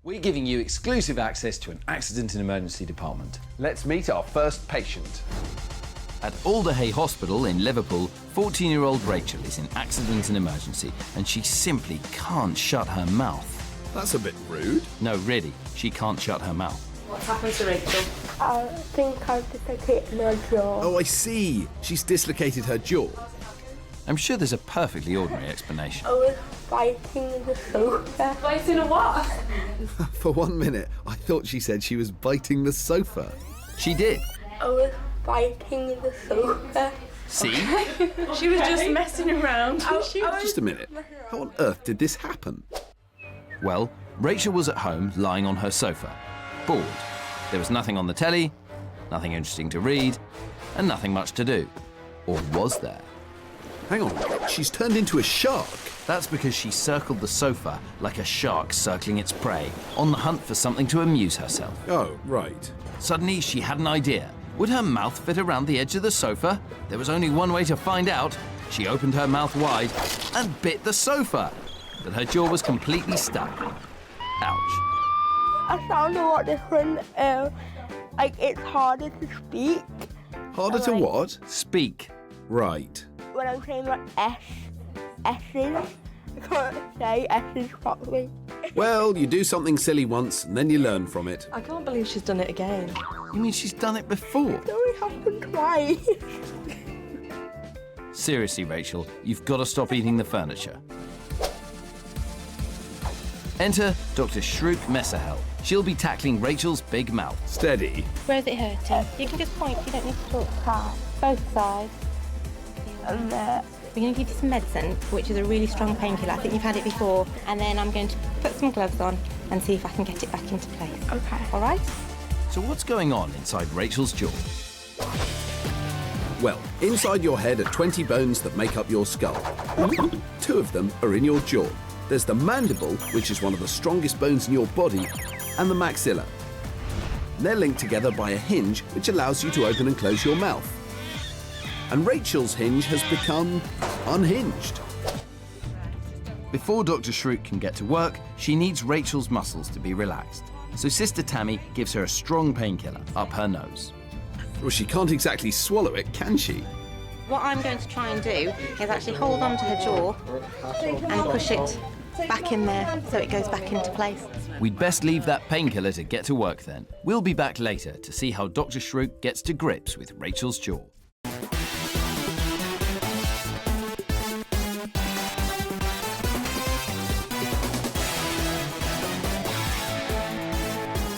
We're giving you exclusive access to an accident and emergency department. Let's meet our first patient. At Alderhay Hospital in Liverpool, 14-year-old Rachel is in accident and emergency, and she simply can't shut her mouth. That's a bit rude. No, really, she can't shut her mouth. What's happened to Rachel? I think I've dislocated my jaw. Oh, I see. She's dislocated her jaw. I'm sure there's a perfectly ordinary explanation. I was biting the sofa. Biting a what? For 1 minute, I thought she said she was biting the sofa. She did. I was biting the sofa. See? She was just messing around. Just a minute. How on earth did this happen? Well, Rachel was at home, lying on her sofa, bored. There was nothing on the telly, nothing interesting to read, and nothing much to do. Or was there? Hang on, she's turned into a shark. That's because she circled the sofa like a shark circling its prey, on the hunt for something to amuse herself. Oh, right. Suddenly, she had an idea. Would her mouth fit around the edge of the sofa? There was only one way to find out. She opened her mouth wide and bit the sofa. But her jaw was completely stuck. Ouch. I sound a lot different. Like, it's harder to speak. Harder to what? Speak. Right. When I'm saying like S's, I can't say S's properly. Well, you do something silly once and then you learn from it. I can't believe she's done it again. You mean she's done it before? It only happened twice. Seriously, Rachel, you've got to stop eating the furniture. Enter Dr. Shroot Messerhell. She'll be tackling Rachel's big mouth. Steady. Where's it hurting? You can just point, you don't need to talk. Both sides. And We're going to give you some medicine, which is a really strong painkiller. I think you've had it before. And then I'm going to put some gloves on and see if I can get it back into place. okay. All right? So what's going on inside Rachel's jaw? Well, inside your head are 20 bones that make up your skull. 2 of them are in your jaw. There's the mandible, which is one of the strongest bones in your body, and the maxilla. They're linked together by a hinge, which allows you to open and close your mouth. And Rachel's hinge has become unhinged. Before Dr. Shroot can get to work, she needs Rachel's muscles to be relaxed. So Sister Tammy gives her a strong painkiller up her nose. Well, she can't exactly swallow it, can she? What I'm going to try and do is actually hold on to her jaw and push it back in there so it goes back into place. We'd best leave that painkiller to get to work then. We'll be back later to see how Dr. Shroot gets to grips with Rachel's jaw.